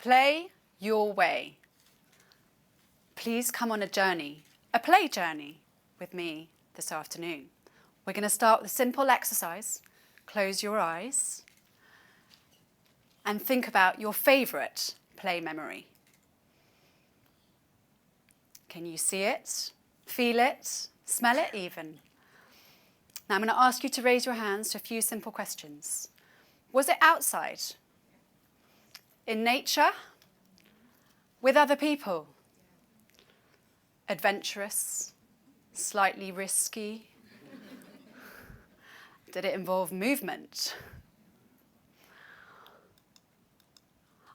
Play your way. Please come on a journey, a play journey with me this afternoon. We're going to start with a simple exercise. Close your eyes and think about your favourite play memory. Can you see it, feel it, smell it even? Now I'm going to ask you to raise your hands to a few simple questions. Was it outside? In nature? With other people? Adventurous? Slightly risky? Did it involve movement?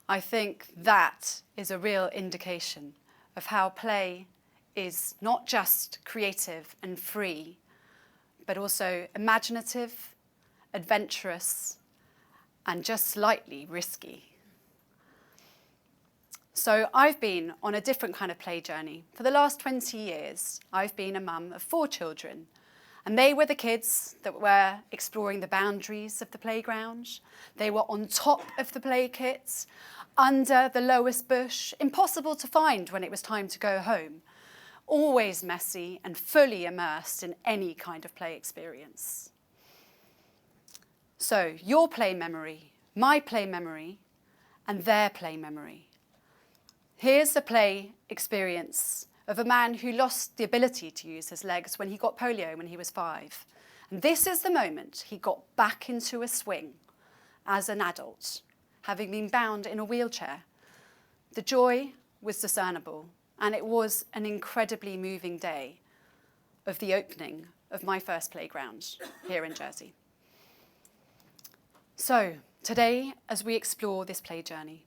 I think that is a real indication of how play is not just creative and free, but also imaginative, adventurous, and just slightly risky. So I've been on a different kind of play journey. For the last 20 years, I've been a mum of 4 children. And they were the kids that were exploring the boundaries of the playground. They were on top of the play kits, under the lowest bush, impossible to find when it was time to go home. Always messy and fully immersed in any kind of play experience. So your play memory, my play memory, and their play memory. Here's the play experience of a man who lost the ability to use his legs when he got polio when he was 5. And this is the moment he got back into a swing as an adult, having been bound in a wheelchair. The joy was discernible, and it was an incredibly moving day of the opening of my first playground here in Jersey. So today, as we explore this play journey,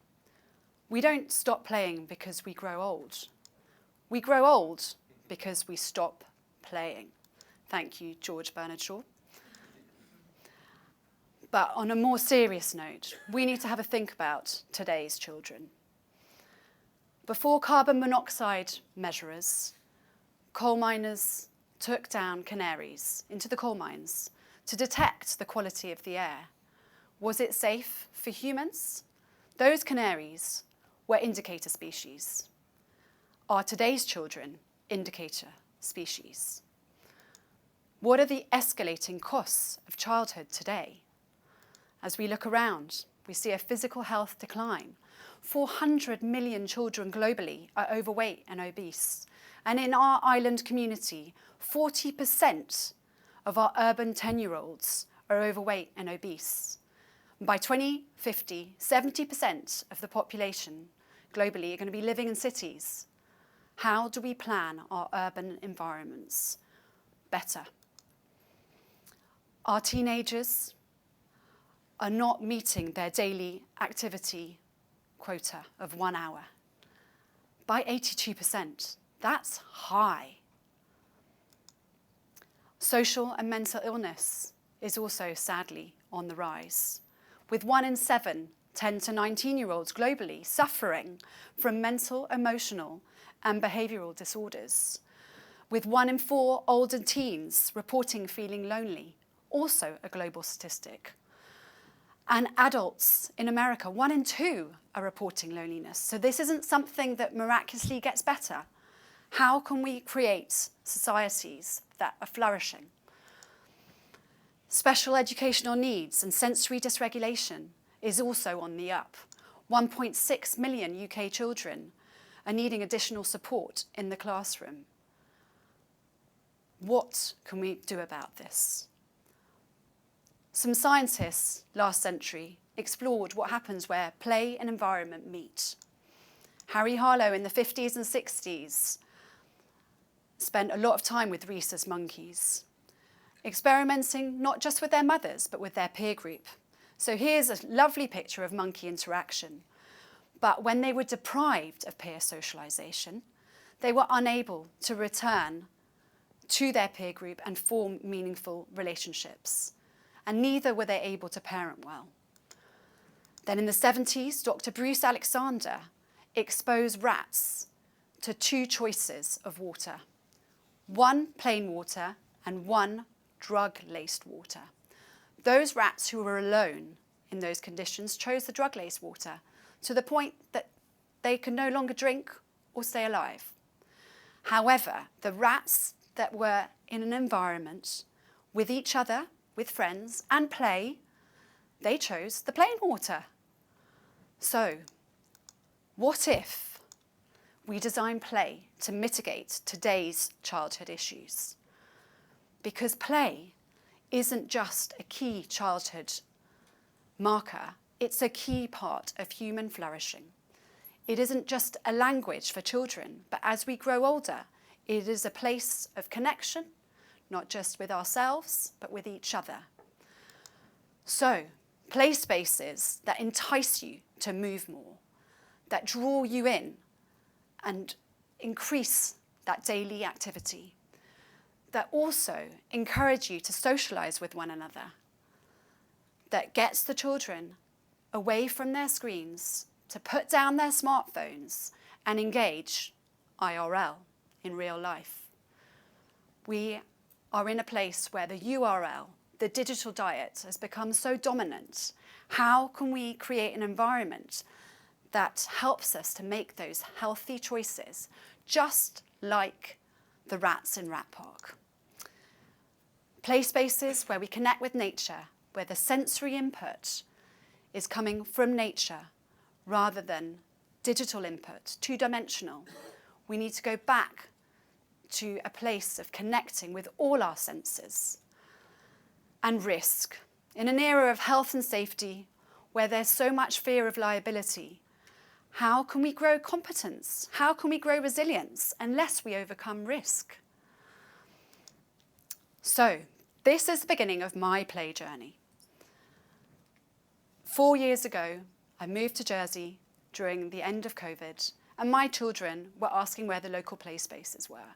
we don't stop playing because we grow old. We grow old because we stop playing. Thank you, George Bernard Shaw. But on a more serious note, we need to have a think about today's children. Before carbon monoxide measurers, coal miners took down canaries into the coal mines to detect the quality of the air. Was it safe for humans? Those canaries were indicator species. Are today's children indicator species? What are the escalating costs of childhood today? As we look around, we see a physical health decline. 400 million children globally are overweight and obese. And in our island community, 40% of our urban 10-year-olds are overweight and obese. By 2050, 70% of the population globally are going to be living in cities. How do we plan our urban environments better? Our teenagers are not meeting their daily activity quota of 1 hour. By 82%, that's high. Social and mental illness is also sadly on the rise, with 1 in 7 10 to 19-year-olds globally suffering from mental, emotional, and behavioural disorders, with 1 in 4 older teens reporting feeling lonely, also a global statistic. And adults in America, 1 in 2 are reporting loneliness. So this isn't something that miraculously gets better. How can we create societies that are flourishing? Special educational needs and sensory dysregulation is also on the up. 1.6 million UK children are needing additional support in the classroom. What can we do about this? Some scientists last century explored what happens where play and environment meet. Harry Harlow in the 50s and 60s spent a lot of time with rhesus monkeys, experimenting not just with their mothers, but with their peer group. So here's a lovely picture of monkey interaction. But when they were deprived of peer socialisation, they were unable to return to their peer group and form meaningful relationships. And neither were they able to parent well. Then in the 70s, Dr. Bruce Alexander exposed rats to 2 choices of water. 1 plain water and 1 drug-laced water. Those rats who were alone in those conditions chose the drug-laced water to the point that they could no longer drink or stay alive. However, the rats that were in an environment with each other, with friends, and play, they chose the plain water. So, what if we design play to mitigate today's childhood issues? Because play isn't just a key childhood marker, it's a key part of human flourishing. It isn't just a language for children, but as we grow older, it is a place of connection, not just with ourselves, but with each other. So, play spaces that entice you to move more, that draw you in and increase that daily activity, that also encourage you to socialise with one another, that gets the children away from their screens, to put down their smartphones and engage IRL, in real life. We are in a place where the URL, the digital diet, has become so dominant. How can we create an environment that helps us to make those healthy choices, just like the rats in Rat Park? Play spaces where we connect with nature, where the sensory input is coming from nature rather than digital input, two-dimensional. We need to go back to a place of connecting with all our senses. And risk. In an era of health and safety, where there's so much fear of liability, how can we grow competence? How can we grow resilience unless we overcome risk? So, this is the beginning of my play journey. 4 years ago, I moved to Jersey during the end of COVID, and my children were asking where the local play spaces were.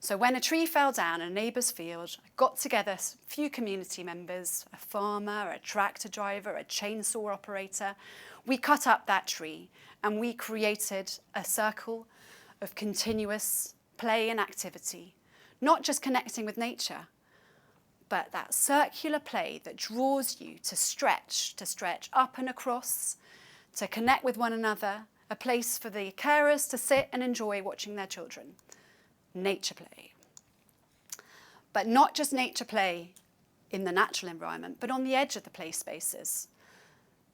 So when a tree fell down in a neighbour's field, I got together a few community members, a farmer, a tractor driver, a chainsaw operator. We cut up that tree and we created a circle of continuous play and activity, not just connecting with nature, but that circular play that draws you to stretch up and across, to connect with one another, a place for the carers to sit and enjoy watching their children. Nature play. But not just nature play in the natural environment, but on the edge of the play spaces.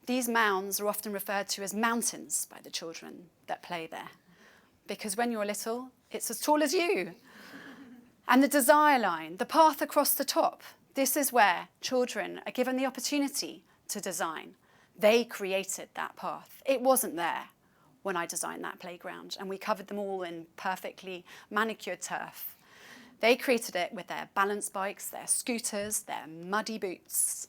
These mounds are often referred to as mountains by the children that play there, because when you're little, it's as tall as you. And the desire line, the path across the top, this is where children are given the opportunity to design. They created that path. It wasn't there when I designed that playground, and we covered them all in perfectly manicured turf. They created it with their balance bikes, their scooters, their muddy boots,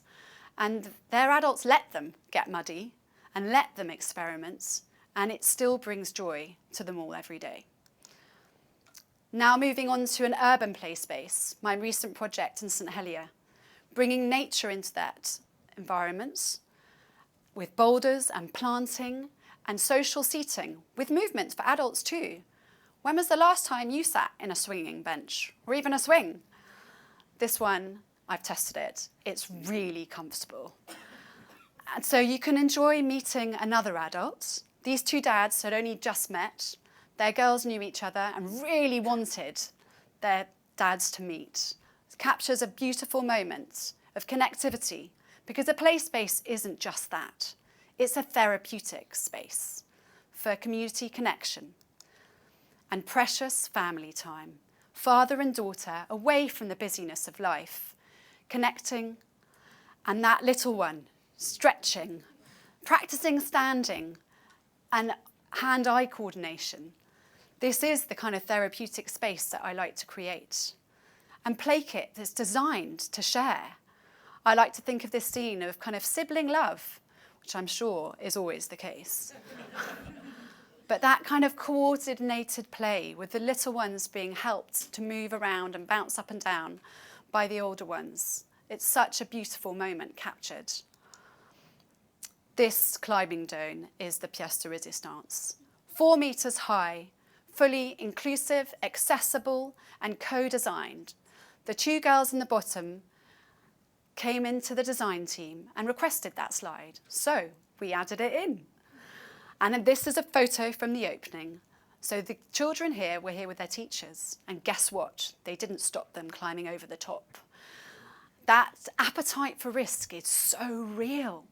and their adults let them get muddy and let them experiment, and it still brings joy to them all every day. Now moving on to an urban play space, my recent project in St Helier, bringing nature into that environment with boulders and planting and social seating, with movements for adults too. When was the last time you sat in a swinging bench or even a swing? This one, I've tested it. It's really comfortable. And so you can enjoy meeting another adult. These two dads had only just met. Their girls knew each other and really wanted their dads to meet. It captures a beautiful moment of connectivity, because a play space isn't just that. It's a therapeutic space for community connection and precious family time, father and daughter away from the busyness of life, connecting, and that little one stretching, practicing standing and hand-eye coordination. This is the kind of therapeutic space that I like to create. And Play Kit is designed to share. I like to think of this scene of kind of sibling love, which I'm sure is always the case. But that kind of coordinated play with the little ones being helped to move around and bounce up and down by the older ones. It's such a beautiful moment captured. This climbing dome is the pièce de résistance. 4 meters high, fully inclusive, accessible, and co-designed. The 2 girls in the bottom came into the design team and requested that slide, so we added it in. And then this is a photo from the opening. So the children here were here with their teachers, and guess what? They didn't stop them climbing over the top. That appetite for risk is so real.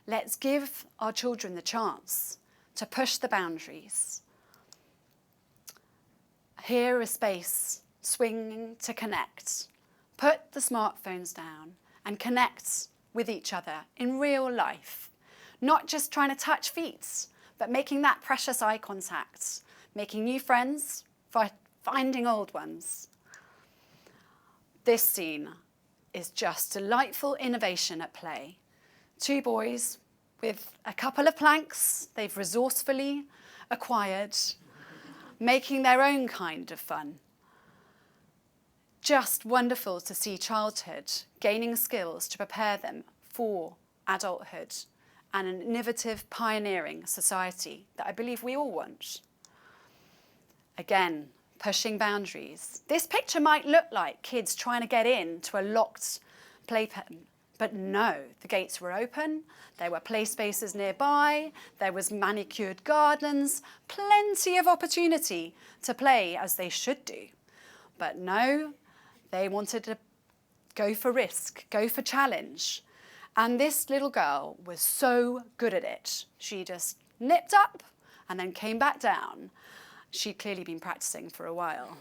Let's give our children the chance to push the boundaries. Here a space, swinging to connect. Put the smartphones down and connect with each other in real life. Not just trying to touch feet, but making that precious eye contact, making new friends, finding old ones. This scene is just delightful innovation at play. Two boys with a couple of planks they've resourcefully acquired, making their own kind of fun. Just wonderful to see childhood gaining skills to prepare them for adulthood and an innovative, pioneering society that I believe we all want. Again, pushing boundaries. This picture might look like kids trying to get into a locked playpen, but no, the gates were open, there were play spaces nearby, there was manicured gardens, plenty of opportunity to play as they should do. But no, they wanted to go for risk, go for challenge. And this little girl was so good at it. She just nipped up and then came back down. She'd clearly been practicing for a while.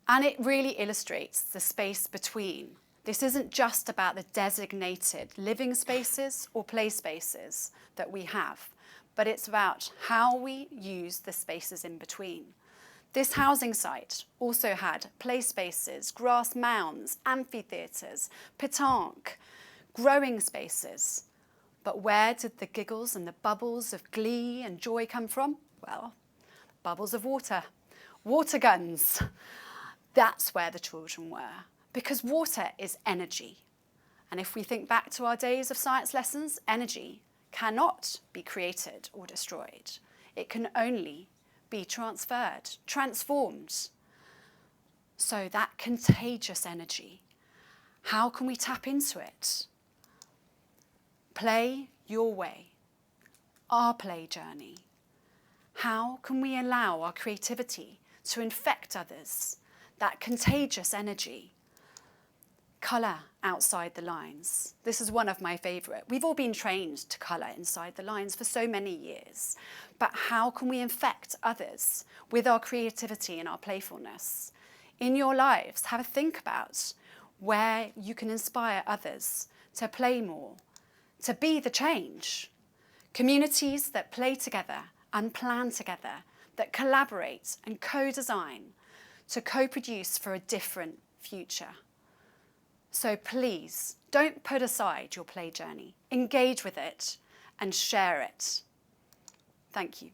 And it really illustrates the space between. This isn't just about the designated living spaces or play spaces that we have, but it's about how we use the spaces in between. This housing site also had play spaces, grass mounds, amphitheatres, pétanque, growing spaces. But where did the giggles and the bubbles of glee and joy come from? Well, bubbles of water, water guns. That's where the children were, because water is energy. And if we think back to our days of science lessons, energy cannot be created or destroyed. It can only be transferred, transformed. So that contagious energy, how can we tap into it? Play your way, our play journey. How can we allow our creativity to infect others, that contagious energy? Colour outside the lines. This is one of my favourite. We've all been trained to colour inside the lines for so many years. But how can we infect others with our creativity and our playfulness? In your lives, have a think about where you can inspire others to play more, to be the change. Communities that play together and plan together, that collaborate and co-design to co-produce for a different future. So please, don't put aside your play journey. Engage with it and share it. Thank you.